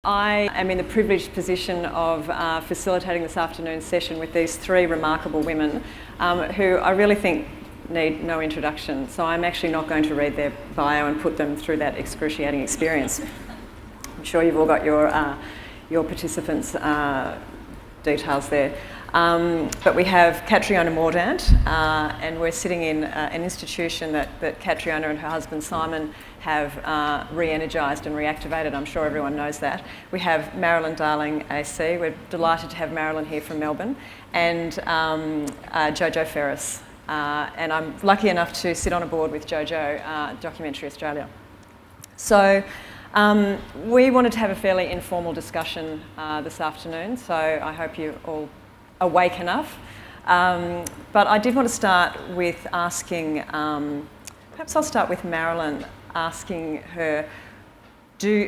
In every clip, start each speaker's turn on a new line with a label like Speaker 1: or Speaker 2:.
Speaker 1: I am in the privileged position of facilitating this afternoon's session with these three remarkable women who I really think need no introduction. So I'm actually not going to read their bio and put them through that excruciating experience. I'm sure you've all got your participants' details there. But we have Catriona Mordant, and we're sitting in an institution that Catriona and her husband Simon have re-energised and reactivated. I'm sure everyone knows that. We have Marilyn Darling AC. We're delighted to have Marilyn here from Melbourne, and Jojo Ferris. And I'm lucky enough to sit on a board with Jojo, Documentary Australia. So we wanted to have a fairly informal discussion this afternoon, so I hope you're all awake enough. But I did want to start with asking, perhaps I'll start with Marilyn, asking her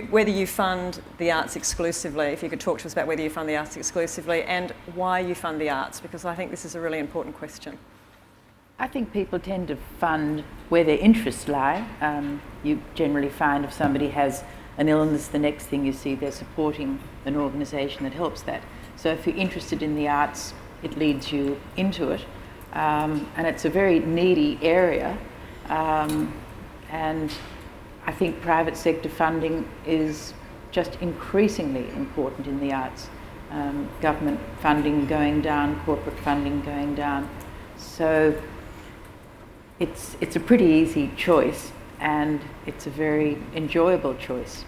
Speaker 1: whether you fund the arts exclusively, if you could talk to us about whether you fund the arts exclusively and why you fund the arts, because I think this is a really important question.
Speaker 2: I think people tend to fund where their interests lie. You generally find if somebody has an illness, the next thing you see they're supporting an organisation that helps that. So if you're interested in the arts, it leads you into it. And it's a very needy area. And I think private sector funding is just increasingly important in the arts. Government funding going down, corporate funding going down. So it's a pretty easy choice, and it's a very enjoyable choice.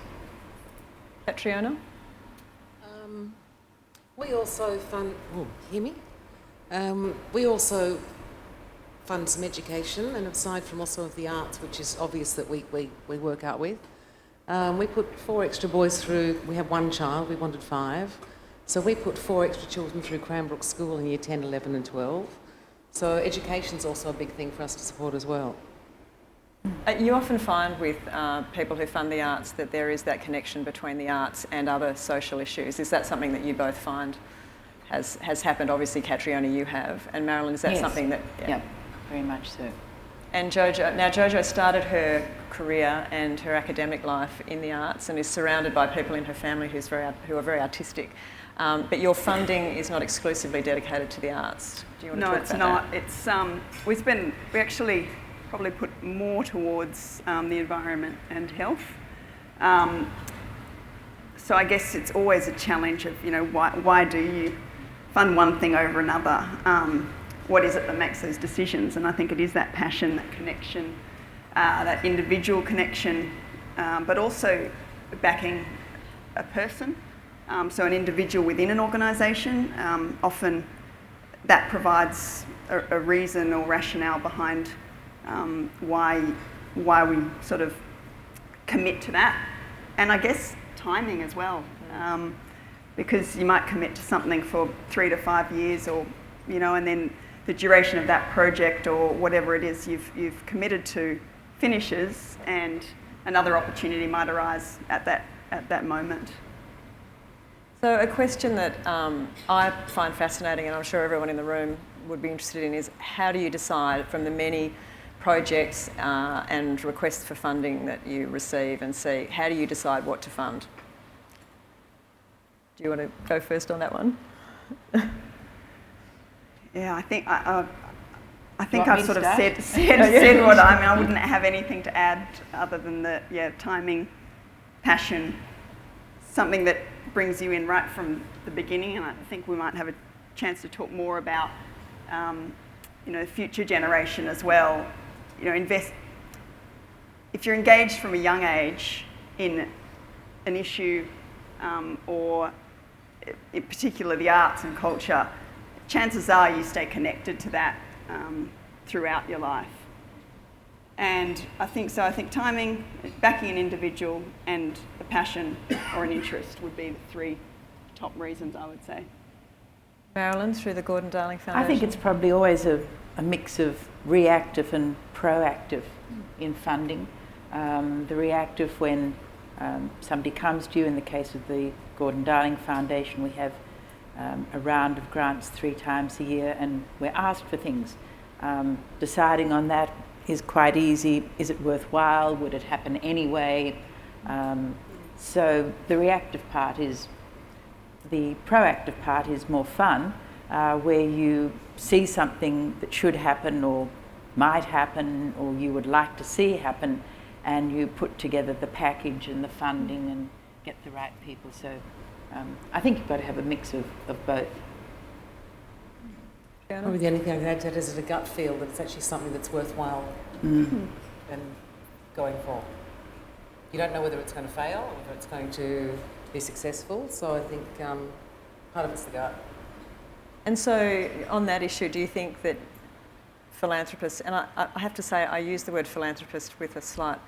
Speaker 1: Catriona?
Speaker 3: We also fund, hear me? We also fund some education, and aside from also of the arts, which is obvious that we work out with. We put 4 extra boys through, we have 1 child, we wanted 5. So we put 4 extra children through Cranbrook School in year 10, 11 and 12. So education's also a big thing for us to support as well.
Speaker 1: You often find with people who fund the arts that there is that connection between the arts and other social issues. Is that something that you both find has happened? Obviously, Catriona, you have. And Marilyn, is that something that...
Speaker 2: Yeah, very much so.
Speaker 1: And Jojo, now Jojo started her career and her academic life in the arts and is surrounded by people in her family who are very artistic. But your funding is not exclusively dedicated to the arts. Do you want to talk about that?
Speaker 4: No, it's not. We actually probably put more towards the environment and health. So I guess it's always a challenge of, why do you fund one thing over another? What is it that makes those decisions? And I think it is that passion, that connection, that individual connection, but also backing a person. So an individual within an organisation, often that provides a reason or rationale behind why we sort of commit to that. And I guess timing as well, because you might commit to something for 3 to 5 years, or and then the duration of that project or whatever it is you've committed to finishes, and another opportunity might arise at that moment.
Speaker 1: So a question that I find fascinating, and I'm sure everyone in the room would be interested in, is how do you decide from the many projects and requests for funding that you receive and see, how do you decide what to fund? Do you want to go first on that one?
Speaker 4: Yeah, I think I've sort of said what I wouldn't have anything to add other than timing, passion, something that brings you in right from the beginning. And I think we might have a chance to talk more about the future generation as well. If you're engaged from a young age in an issue or in particular the arts and culture, chances are you stay connected to that throughout your life. And I think timing, backing an individual, and a passion or an interest would be the 3 top reasons, I would say.
Speaker 1: Marilyn, through the Gordon Darling Foundation?
Speaker 2: I think it's probably always a mix of reactive and proactive in funding. The reactive, when somebody comes to you, in the case of the Gordon Darling Foundation, we have a round of grants 3 times a year, and we're asked for things. Deciding on that is quite easy. Is it worthwhile? Would it happen anyway? So the reactive part is, the proactive part is more fun, where you see something that should happen or might happen or you would like to see happen, and you put together the package and the funding and get the right people. So I think you've got to have a mix of both.
Speaker 3: Probably the only thing I can add to that is a gut feel that it's actually something that's worthwhile and going for. You don't know whether it's going to fail or whether it's going to be successful, so I think part of it's the gut.
Speaker 1: And so on that issue, do you think that philanthropists, and I have to say I use the word philanthropist with a slight,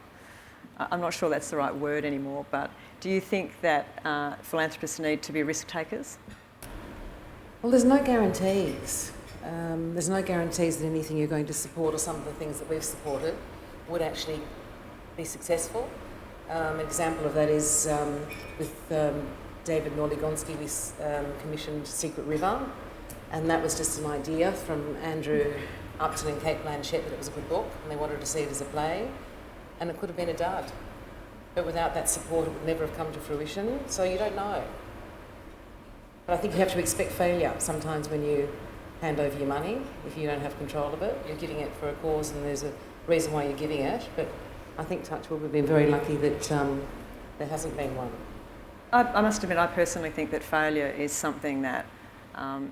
Speaker 1: I'm not sure that's the right word anymore, but do you think that philanthropists need to be risk takers?
Speaker 3: Well, there's no guarantees. There's no guarantees that anything you're going to support or some of the things that we've supported would actually be successful. An example of that is with David Norligonski, we commissioned Secret River, and that was just an idea from Andrew Upton and Kate Blanchett that it was a good book, and they wanted to see it as a play, and it could have been a dud. But without that support, it would never have come to fruition, so you don't know. But I think you have to expect failure sometimes when you hand over your money. If you don't have control of it, you're giving it for a cause and there's a reason why you're giving it. But I think, touch wood, we've been very lucky that there hasn't been one.
Speaker 1: I must admit, I personally think that failure is something that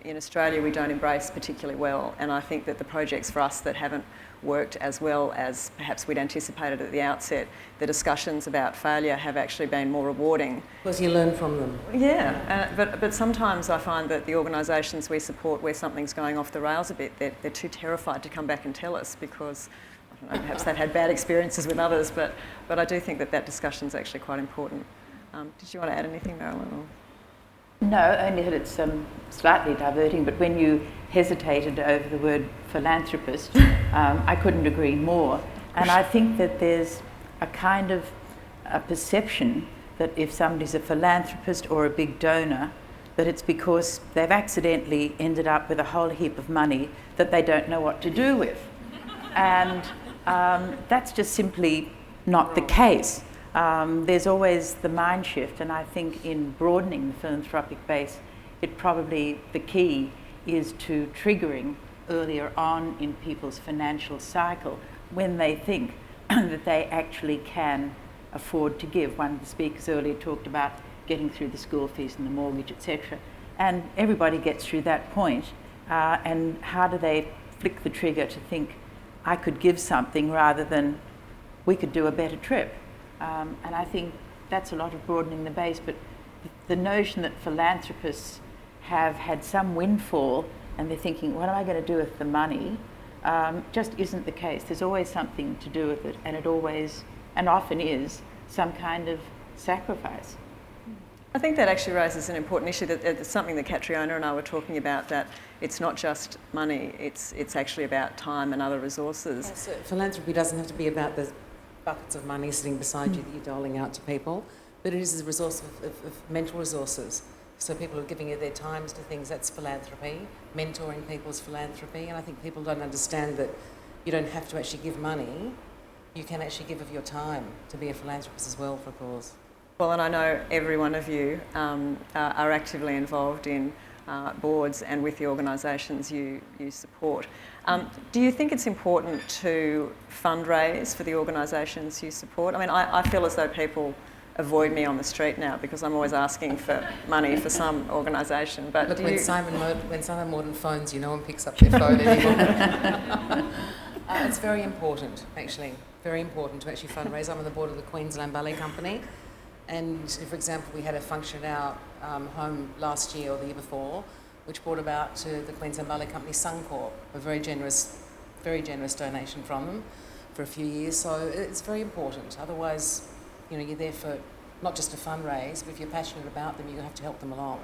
Speaker 1: in Australia we don't embrace particularly well, and I think that the projects for us that haven't worked as well as perhaps we'd anticipated at the outset, the discussions about failure have actually been more rewarding.
Speaker 3: Because you learn from them.
Speaker 1: Yeah, but sometimes I find that the organisations we support where something's going off the rails a bit, they're too terrified to come back and tell us because, I don't know, perhaps they've had bad experiences with others, but I do think that discussion's actually quite important. Did you want to add anything, Marilyn? Or?
Speaker 2: No, only that it's slightly diverting, but when you hesitated over the word philanthropist, I couldn't agree more. And I think that there's a kind of a perception that if somebody's a philanthropist or a big donor, that it's because they've accidentally ended up with a whole heap of money that they don't know what to do with. And that's just simply not the case. There's always the mind shift, and I think in broadening the philanthropic base, the key is to triggering earlier on in people's financial cycle when they think that they actually can afford to give. One of the speakers earlier talked about getting through the school fees and the mortgage, etc. And everybody gets through that point, and how do they flick the trigger to think, I could give something rather than we could do a better trip? And I think that's a lot of broadening the base, but the notion that philanthropists have had some windfall and they're thinking, what am I going to do with the money, just isn't the case. There's always something to do with it, and it always, and often is, some kind of sacrifice.
Speaker 1: I think that actually raises an important issue, that it's something that Catriona and I were talking about, that it's not just money, it's actually about time and other resources.
Speaker 3: Yeah, so philanthropy doesn't have to be about the buckets of money sitting beside you that you're doling out to people, but it is a resource of mental resources. So people are giving you their times to things, that's philanthropy. Mentoring people's philanthropy, and I think people don't understand that you don't have to actually give money, you can actually give of your time to be a philanthropist as well for a cause.
Speaker 1: Well, and I know every one of you are actively involved in boards and with the organisations you support. Do you think it's important to fundraise for the organisations you support? I mean, I feel as though people avoid me on the street now because I'm always asking for money for some organisation. But
Speaker 3: look, when Simon Mordant phones you, no one picks up their phone anymore. It's very important, actually, very important to actually fundraise. I'm on the board of the Queensland Ballet Company, and for example, we had a function at our home last year or the year before, which brought about to the Queensland Ballet Company Suncorp, a very generous donation from them for a few years. So it's very important. Otherwise, you know, you're there for not just to fundraise, but if you're passionate about them, you have to help them along.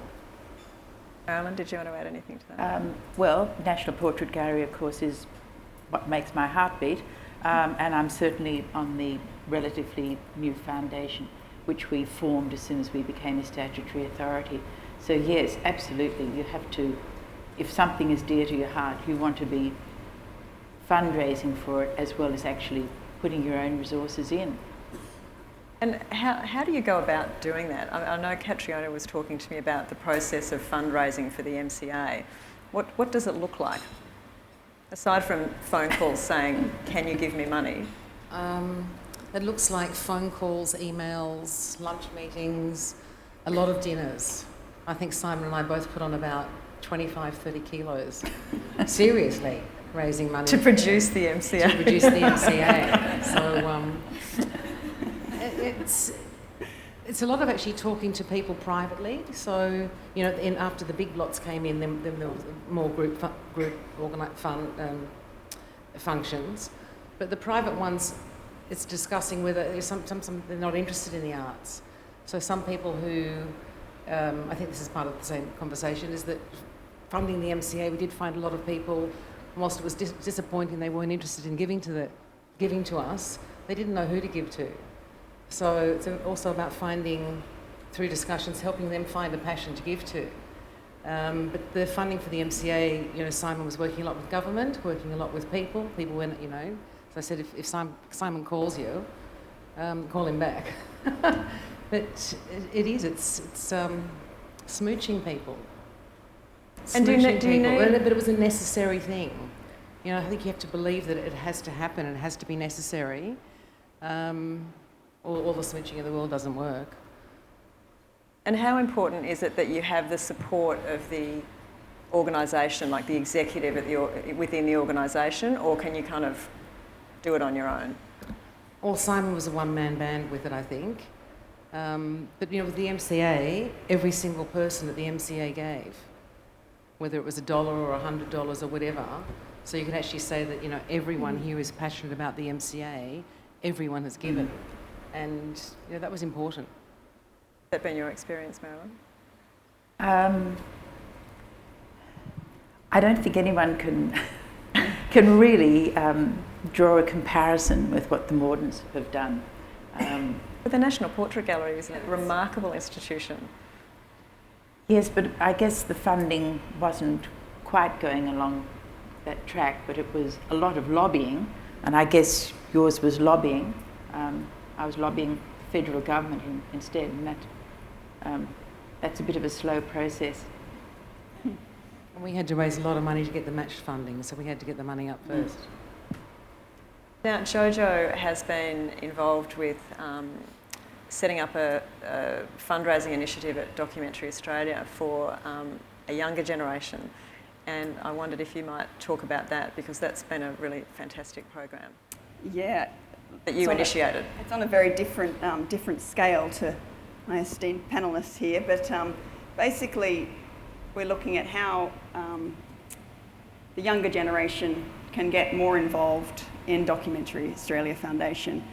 Speaker 1: Marilyn, did you want to add anything to that?
Speaker 2: Well, National Portrait Gallery, of course, is what makes my heart beat, and I'm certainly on the relatively new foundation, which we formed as soon as we became a statutory authority. So yes, absolutely, you have to, if something is dear to your heart, you want to be fundraising for it as well as actually putting your own resources in.
Speaker 1: And how do you go about doing that? I know Catriona was talking to me about the process of fundraising for the MCA. What does it look like? Aside from phone calls saying, can you give me money?
Speaker 3: It looks like phone calls, emails, lunch meetings, a lot of dinners. I think Simon and I both put on about 25, 30 kilos. Seriously, raising money.
Speaker 1: To produce the MCA.
Speaker 3: To produce the MCA. So it's a lot of actually talking to people privately. So, you know, after the big lots came in, then there was more group functions. But the private ones, it's discussing whether some they're not interested in the arts. So some people who, I think this is part of the same conversation, is that funding the MCA, we did find a lot of people, whilst it was disappointing they weren't interested in giving to us, they didn't know who to give to. So it's also about finding, through discussions, helping them find a passion to give to. But the funding for the MCA, you know, Simon was working a lot with government, working a lot with people. People went, you know, so I said, if Simon calls you, call him back. But it's smooching people.
Speaker 1: And do you need...
Speaker 3: But it was a necessary thing. You know, I think you have to believe that it has to happen and it has to be necessary. All the smooching in the world doesn't work.
Speaker 1: And how important is it that you have the support of the organisation, like the executive within the organisation, or can you kind of do it on your own?
Speaker 3: Well, Simon was a one-man band with it, I think. But, you know, with the MCA, every single person at the MCA gave, whether it was $1 or $100 or whatever. So you can actually say that, you know, everyone here is passionate about the MCA, everyone has given. And, you know, that was important.
Speaker 1: Has that been your experience, Marilyn?
Speaker 2: I don't think anyone can really draw a comparison with what the Mordants have done.
Speaker 1: But the National Portrait Gallery is a remarkable institution.
Speaker 2: Yes, but I guess the funding wasn't quite going along that track, but it was a lot of lobbying, and I guess yours was lobbying. I was lobbying the federal government instead, and that's a bit of a slow process.
Speaker 3: And we had to raise a lot of money to get the matched funding, so we had to get the money up first.
Speaker 1: Now, Jojo has been involved with setting up a fundraising initiative at Documentary Australia for a younger generation, and I wondered if you might talk about that, because that's been a really fantastic program.
Speaker 4: Yeah.
Speaker 1: That you initiated.
Speaker 4: It's on a very different scale to my esteemed panellists here, but basically we're looking at how the younger generation can get more involved in Documentary Australia Foundation,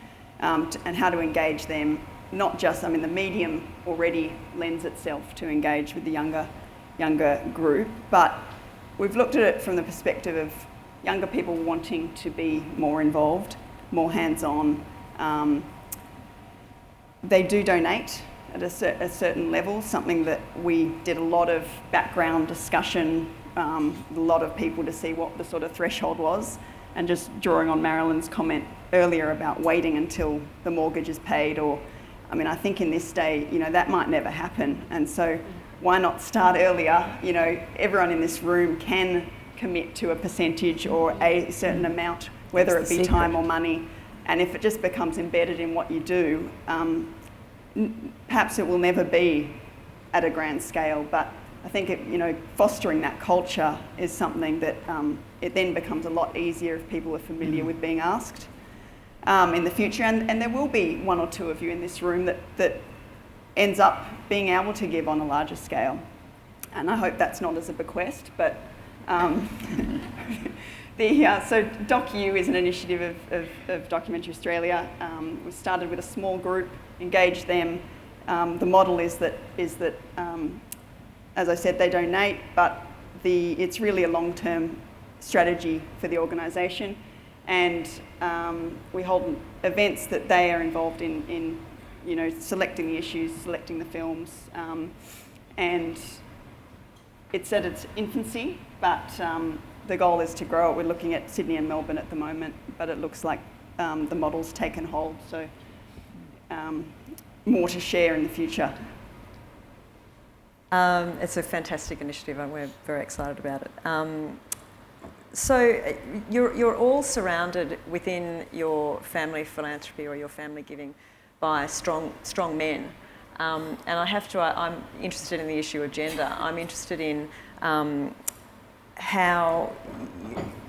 Speaker 4: and how to engage them. Not just, the medium already lends itself to engage with the younger group, but we've looked at it from the perspective of younger people wanting to be more involved, more hands-on. They do donate at a certain level, something that we did a lot of background discussion, a lot of people to see what the sort of threshold was, and just drawing on Marilyn's comment earlier about waiting until the mortgage is paid, or, I think in this day, that might never happen, and so why not start earlier? Everyone in this room can commit to a percentage or a certain amount, whether it be time or money, and if it just becomes embedded in what you do, perhaps it will never be at a grand scale, but I think fostering that culture is something that it then becomes a lot easier if people are familiar with being asked in the future, and there will be one or two of you in this room that ends up being able to give on a larger scale, and I hope that's not as a bequest, but so DocU is an initiative of Documentary Australia. We started with a small group, engaged them. The model is that as I said, they donate, but it's really a long-term strategy for the organisation, and we hold events that they are involved in selecting the issues, selecting the films, and it's at its infancy, but the goal is to grow it. We're looking at Sydney and Melbourne at the moment, but it looks like the model's taken hold. So more to share in the future.
Speaker 1: It's a fantastic initiative and we're very excited about it. So you're all surrounded within your family philanthropy or your family giving by strong men. And I'm interested in the issue of gender. I'm interested in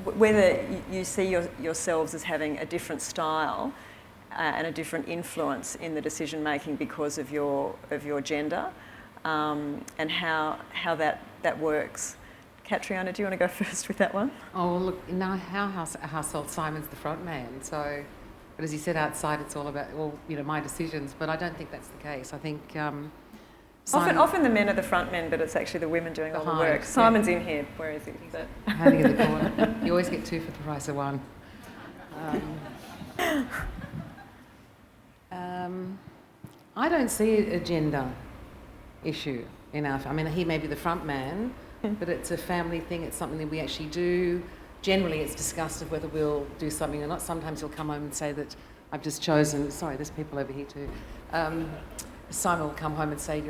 Speaker 1: whether you see yourselves as having a different style and a different influence in the decision making because of your gender, and how that works. Catriona, do you want to go first with that one?
Speaker 3: Oh, well, look, in our household, Simon's the front man. So, but as you said, outside it's all about, my decisions. But I don't think that's the case. I think
Speaker 1: often the men are the front men, but it's actually the women doing all the work. Simon's in here. Where is he?
Speaker 3: Hiding in the corner. You always get two for the price of one. I don't see a gender issue enough. I mean, he may be the front man, but it's a family thing. It's something that we actually do. Generally, it's discussed of whether we'll do something or not. Sometimes he'll come home and say that I've just chosen. Sorry, there's people over here too. Simon will come home and say,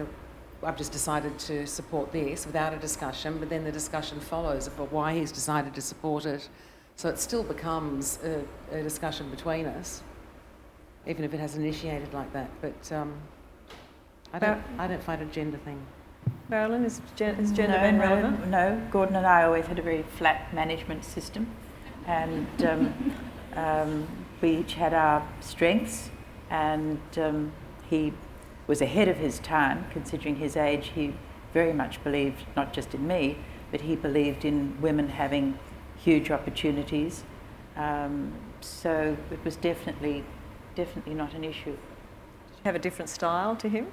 Speaker 3: I've just decided to support this without a discussion, but then the discussion follows about why he's decided to support it. So it still becomes a discussion between us, even if it hasn't initiated like that. But I don't find a gender thing.
Speaker 1: Marilyn, is gender been relevant?
Speaker 2: No, Gordon and I always had a very flat management system, and we each had our strengths, and he was ahead of his time, considering his age. He very much believed, not just in me, but he believed in women having huge opportunities. So it was definitely not an issue.
Speaker 1: Did you have a different style to him?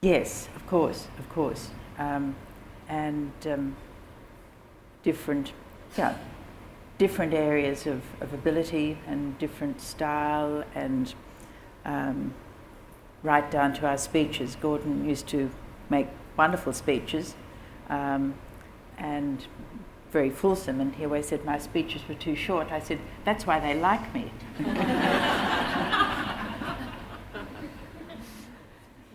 Speaker 2: Yes, of course, and different areas of ability and different style, and right down to our speeches. Gordon used to make wonderful speeches and very fulsome, and he always said my speeches were too short. I said, that's why they like me.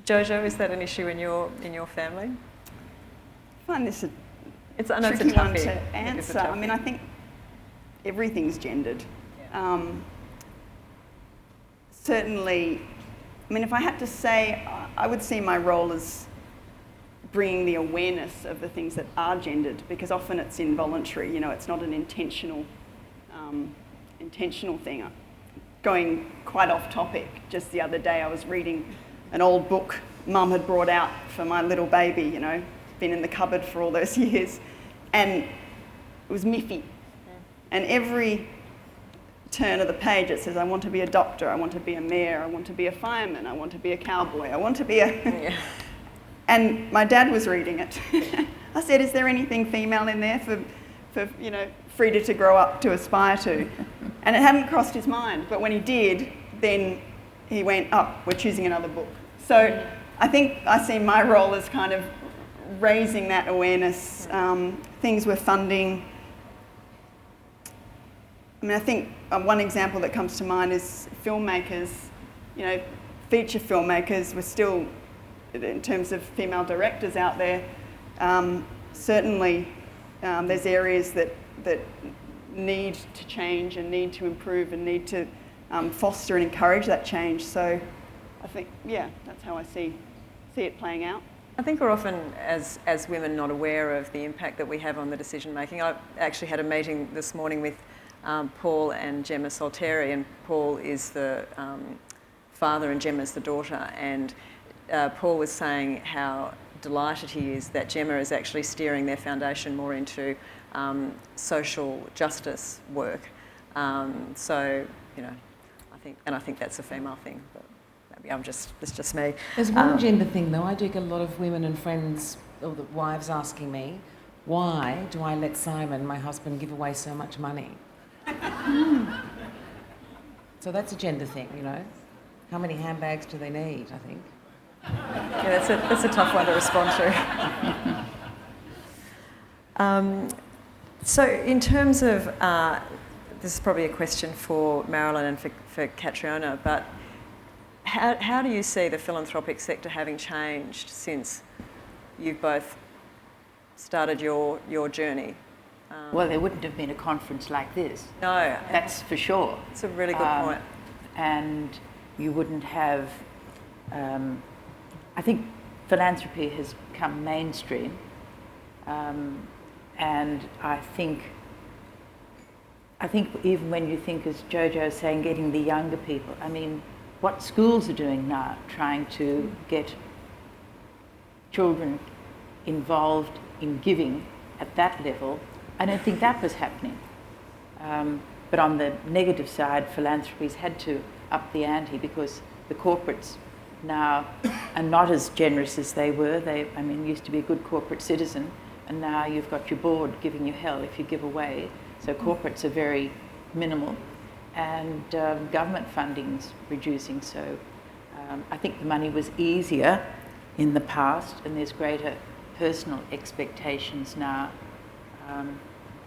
Speaker 1: Jojo, is that an issue in your family?
Speaker 4: I find this
Speaker 1: it's
Speaker 4: a tricky one to answer. I mean, I think everything's gendered. Yeah. Certainly, I mean, if I had to say, I would see my role as bringing the awareness of the things that are gendered, because often it's involuntary. It's not an intentional thing. Going quite off topic, just the other day I was reading an old book Mum had brought out for my little baby, been in the cupboard for all those years, and it was Miffy. And every turn of the page it says, I want to be a doctor, I want to be a mayor, I want to be a fireman, I want to be a cowboy, I want to be a... Yeah. And my dad was reading it. I said, is there anything female in there for Frida to grow up to aspire to? And it hadn't crossed his mind, but when he did, then he went, we're choosing another book. So I think I see my role as kind of raising that awareness, things we're funding. I mean, I think one example that comes to mind is filmmakers, feature filmmakers. We're still, in terms of female directors out there, certainly there's areas that need to change and need to improve and need to foster and encourage that change. So I think, that's how I see it playing out.
Speaker 1: I think we're often, as women, not aware of the impact that we have on the decision making. I actually had a meeting this morning with Paul and Gemma Solteri, and Paul is the father and Gemma's the daughter, and Paul was saying how delighted he is that Gemma is actually steering their foundation more into social justice work. So, I think that's a female thing, but maybe it's just me.
Speaker 3: There's one gender thing though. I do get a lot of women and friends, or the wives, asking me, why do I let Simon, my husband, give away so much money? So that's a gender thing, How many handbags do they need, I think?
Speaker 1: Yeah, that's a tough one to respond to. So in terms of, this is probably a question for Marilyn and for Catriona, but how do you see the philanthropic sector having changed since you've both started your journey?
Speaker 2: Well, there wouldn't have been a conference like this.
Speaker 1: No.
Speaker 2: That's for sure.
Speaker 1: It's a really good point.
Speaker 2: And you wouldn't have... I think philanthropy has come mainstream. And I think even when you think, as Jojo is saying, getting the younger people, I mean, what schools are doing now, trying to get children involved in giving at that level, I don't think that was happening. But on the negative side, philanthropy's had to up the ante because the corporates now are not as generous as they were. You used to be a good corporate citizen, and now you've got your board giving you hell if you give away. So corporates are very minimal, and government funding's reducing. So I think the money was easier in the past, and there's greater personal expectations now.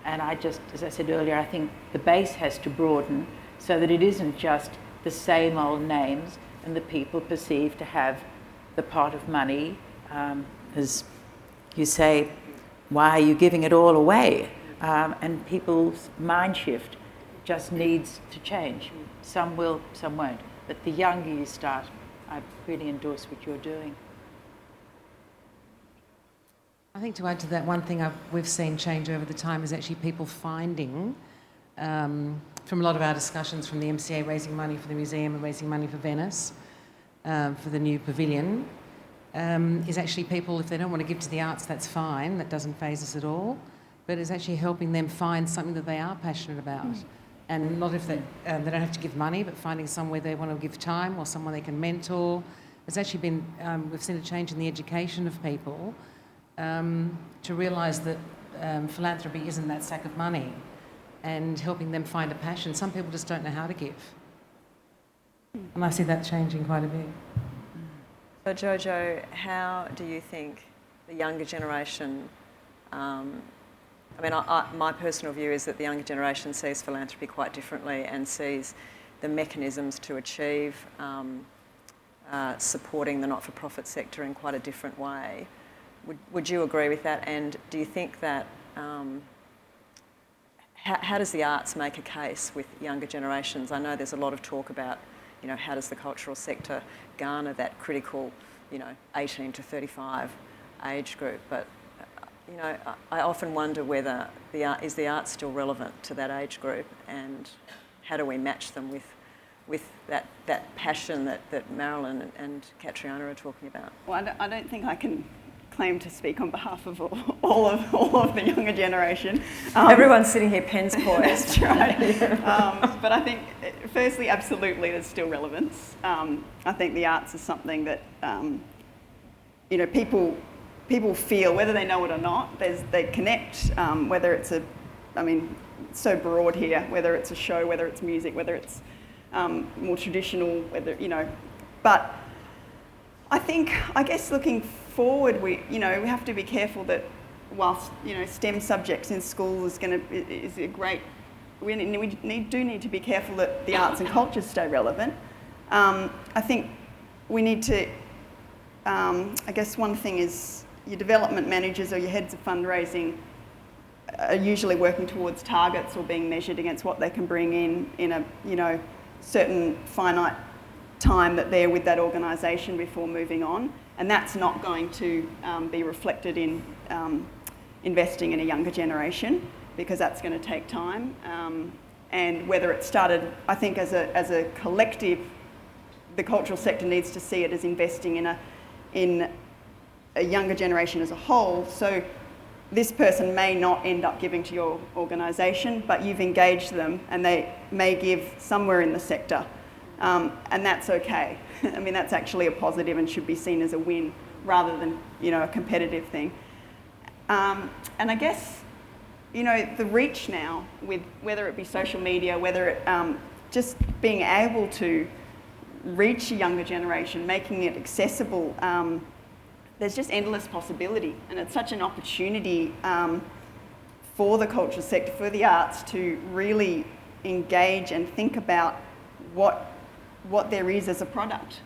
Speaker 2: And I just, as I said earlier, I think the base has to broaden so that it isn't just the same old names and the people perceive to have the pot of money. As you say, why are you giving it all away? And people's mind shift just needs to change. Some will, some won't. But the younger you start, I really endorse what you're doing.
Speaker 3: I think to add to that, one thing we've seen change over the time is actually people finding, from a lot of our discussions from the MCA raising money for the museum and raising money for Venice, for the new pavilion, is actually people, if they don't want to give to the arts, that's fine, that doesn't faze us at all, but it's actually helping them find something that they are passionate about. And not if they don't have to give money, but finding somewhere they want to give time or someone they can mentor. It's actually been, we've seen a change in the education of people to realise that philanthropy isn't that sack of money, and helping them find a passion. Some people just don't know how to give. And I see that changing quite a bit.
Speaker 1: So Jojo, how do you think the younger generation, my personal view is that the younger generation sees philanthropy quite differently and sees the mechanisms to achieve supporting the not-for-profit sector in quite a different way. Would you agree with that? And do you think that, how does the arts make a case with younger generations? I know there's a lot of talk about, how does the cultural sector garner that critical, 18 to 35 age group? But, I often wonder whether is the art still relevant to that age group, and how do we match them with that passion that Marilyn and Catriona are talking about?
Speaker 4: Well, I don't think I can claim to speak on behalf of all of the younger generation.
Speaker 1: Everyone's sitting here pens poised.
Speaker 4: That's right. But I think, firstly, absolutely, there's still relevance. I think the arts is something that people feel, whether they know it or not. They connect. Whether it's it's so broad here. Whether it's a show, whether it's music, whether it's more traditional, But I guess looking forward, we have to be careful that whilst STEM subjects in school is a great, we do need to be careful that the arts and cultures stay relevant. I think we need to. I guess one thing is your development managers or your heads of fundraising are usually working towards targets or being measured against what they can bring in a certain finite time that they're with that organisation before moving on, and that's not going to be reflected in investing in a younger generation, because that's going to take time. And whether it started, I think as a collective, the cultural sector needs to see it as investing in a younger generation as a whole. So this person may not end up giving to your organisation, but you've engaged them and they may give somewhere in the sector. And that's okay. That's actually a positive and should be seen as a win rather than, a competitive thing. And I guess, the reach now, with whether it be social media, whether it just being able to reach a younger generation, making it accessible, there's just endless possibility, and it's such an opportunity for the cultural sector, for the arts, to really engage and think about what there is as a product.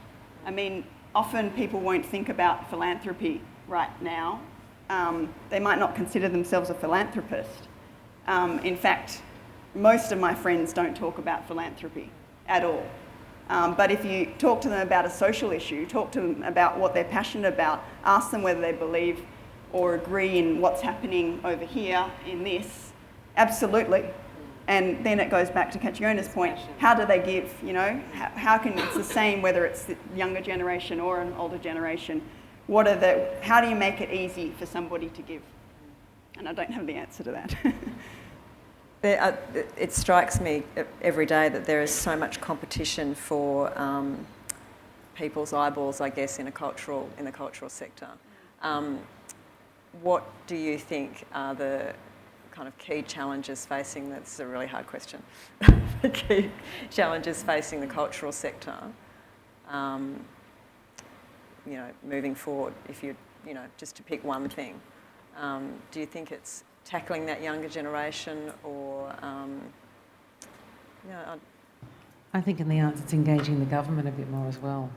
Speaker 4: I mean, often people won't think about philanthropy right now. They might not consider themselves a philanthropist. In fact, most of my friends don't talk about philanthropy at all. But if you talk to them about a social issue, talk to them about what they're passionate about, ask them whether they believe or agree in what's happening over here in this, absolutely. And then it goes back to Catriona's point, how do they give, you know? How can, it's the same whether it's the younger generation or an older generation. How do you make it easy for somebody to give? And I don't have the answer to that.
Speaker 1: It strikes me every day that there is so much competition for people's eyeballs, I guess, in the cultural sector. What do you think are the kind of key challenges facing? That's a really hard question. The key challenges facing the cultural sector, you know, moving forward. If you know, just to pick one thing, do you think it's tackling that younger generation, or
Speaker 3: I think in the arts it's engaging the government a bit more as well.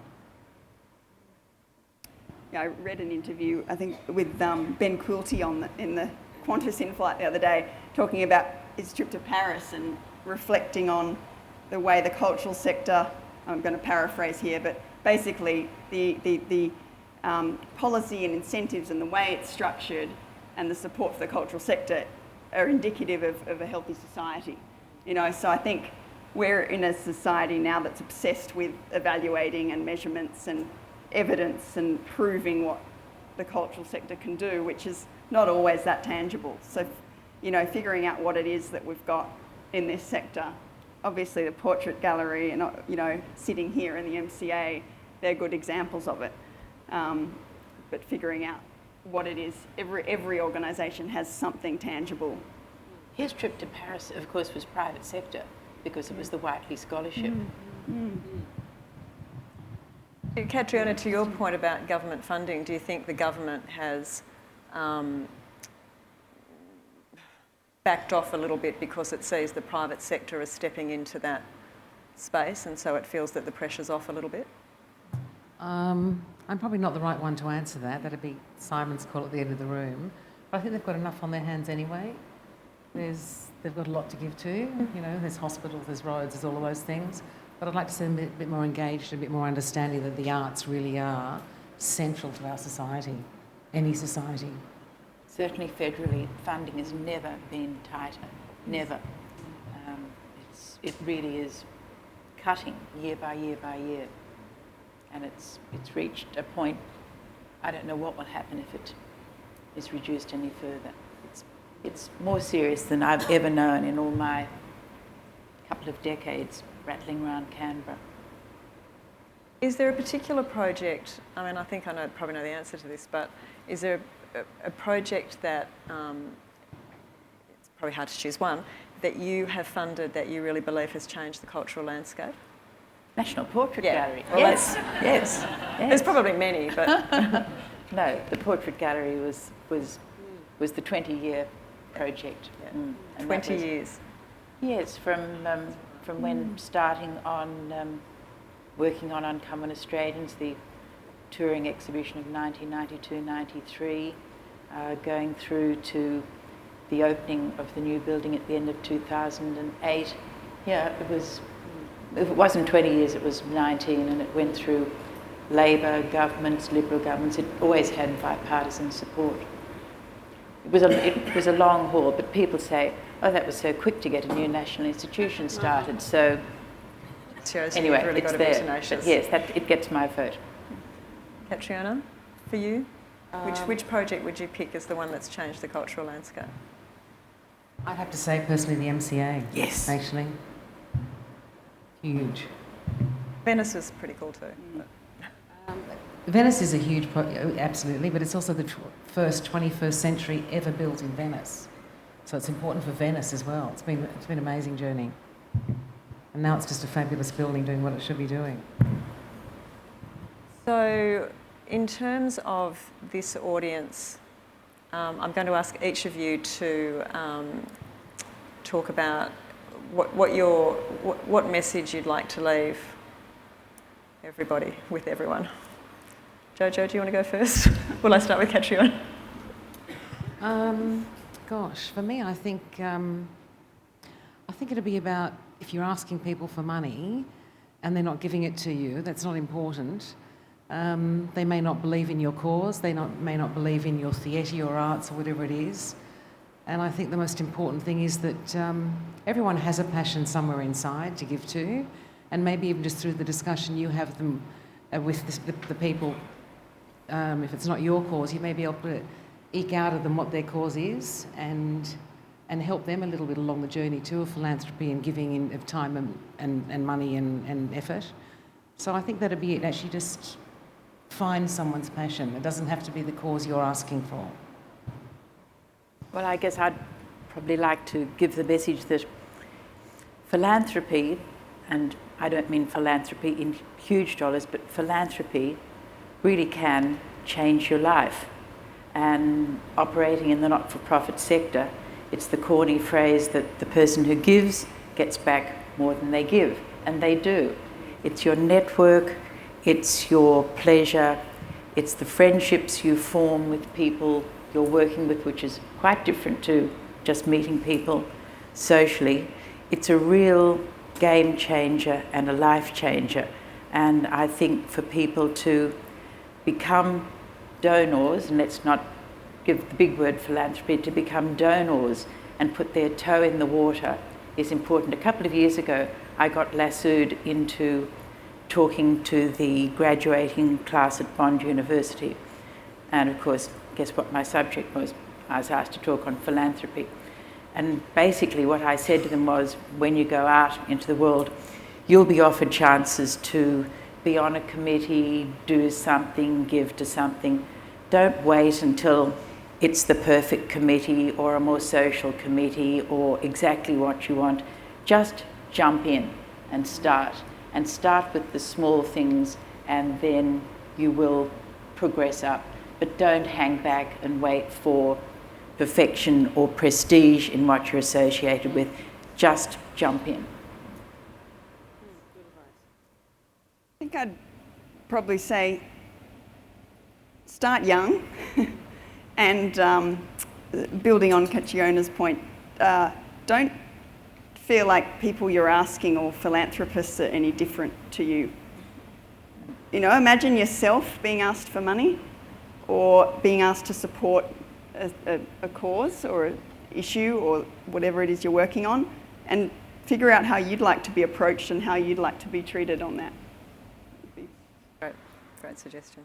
Speaker 4: Yeah, I read an interview, I think, with Ben Quilty in the Qantas in-flight the other day, talking about his trip to Paris and reflecting on the way the cultural sector, I'm going to paraphrase here, but basically the policy and incentives and the way it's structured and the support for the cultural sector are indicative of a healthy society. You know, so I think we're in a society now that's obsessed with evaluating and measurements and evidence and proving what the cultural sector can do, which is not always that tangible. So, you know, figuring out what it is that we've got in this sector. Obviously the portrait gallery and, you know, sitting here in the MCA, they're good examples of it. But figuring out what it is, every organisation has something tangible.
Speaker 2: His trip to Paris, of course, was private sector because it was the Whiteley Scholarship.
Speaker 1: Catriona, to your point about government funding, do you think the government has backed off a little bit because it sees the private sector as stepping into that space, and so it feels that the pressure's off a little bit?
Speaker 3: I'm probably not the right one to answer that. That'd be Simon's call at the end of the room. But I think they've got enough on their hands anyway. They've got a lot to give to. You know, there's hospitals, there's roads, there's all of those things. But I'd like to see them a bit more engaged, a bit more understanding that the arts really are central to our society, any society.
Speaker 2: Certainly federally, funding has never been tighter, never. It really is cutting year by year by year. And it's reached a point, I don't know what will happen if it is reduced any further. It's more serious than I've ever known in all my couple of decades rattling around Canberra.
Speaker 1: Is there a particular project, I mean, I think I probably know the answer to this, but is there a project that, it's probably hard to choose one, that you have funded that you really believe has changed the cultural landscape?
Speaker 2: National Portrait Gallery.
Speaker 1: Well,
Speaker 2: yes.
Speaker 1: There's probably many, but...
Speaker 2: No, the Portrait Gallery was the 20-year project.
Speaker 1: And 20 years.
Speaker 2: Yes, from when starting on working on Uncommon Australians, the touring exhibition of 1992-93, going through to the opening of the new building at the end of 2008. Yeah, if it wasn't 20 years, it was 19, and it went through Labor governments, Liberal governments. It always had bipartisan support. It was a long haul, but people say, oh, that was so quick to get a new national institution started. So anyway,
Speaker 1: really
Speaker 2: it's
Speaker 1: got
Speaker 2: there.
Speaker 1: But
Speaker 2: yes, it gets my vote.
Speaker 1: Catriona, for you, which project would you pick as the one that's changed the cultural landscape?
Speaker 3: I'd have to say personally the MCA.
Speaker 2: Yes.
Speaker 3: Actually. Huge.
Speaker 1: Venice is pretty cool too.
Speaker 3: Venice is a huge absolutely, but it's also the first 21st century ever built in Venice. So it's important for Venice as well. It's been an amazing journey. And now it's just a fabulous building doing what it should be doing.
Speaker 1: So in terms of this audience, I'm going to ask each of you to talk about what message you'd like to leave everybody, with everyone. Jojo, do you want to go first? Will I start with Catriona?
Speaker 3: Gosh, for me, I think it'd be about if you're asking people for money and they're not giving it to you, that's not important. They may not believe in your cause, may not believe in your theatre or arts or whatever it is. And I think the most important thing is that everyone has a passion somewhere inside to give to, and maybe even just through the discussion you have them with the people. If it's not your cause, you may be able to eke out of them what their cause is and help them a little bit along the journey too of philanthropy and giving of time and money and effort. So I think that'd be it, actually just find someone's passion. It doesn't have to be the cause you're asking for.
Speaker 2: Well, I guess I'd probably like to give the message that philanthropy, and I don't mean philanthropy in huge dollars, but philanthropy really can change your life. And operating in the not-for-profit sector, it's the corny phrase that the person who gives gets back more than they give, and they do. It's your network, it's your pleasure, it's the friendships you form with people you're working with, which is quite different to just meeting people socially. It's a real game changer and a life changer. And I think for people to become donors, and let's not give the big word philanthropy, to become donors and put their toe in the water is important. A couple of years ago, I got lassoed into talking to the graduating class at Bond University. And of course, guess what my subject was? I was asked to talk on philanthropy. And basically what I said to them was, when you go out into the world, you'll be offered chances to be on a committee, do something, give to something. Don't wait until it's the perfect committee or a more social committee or exactly what you want. Just jump in and start. And start with the small things, and then you will progress up. But don't hang back and wait for perfection or prestige in what you're associated with. Just jump in.
Speaker 4: I think I'd probably say start young and building on Catriona's point, don't feel like people you're asking or philanthropists are any different to you. You know, imagine yourself being asked for money or being asked to support a cause or an issue or whatever it is you're working on, and figure out how you'd like to be approached and how you'd like to be treated on that.
Speaker 1: Great suggestion.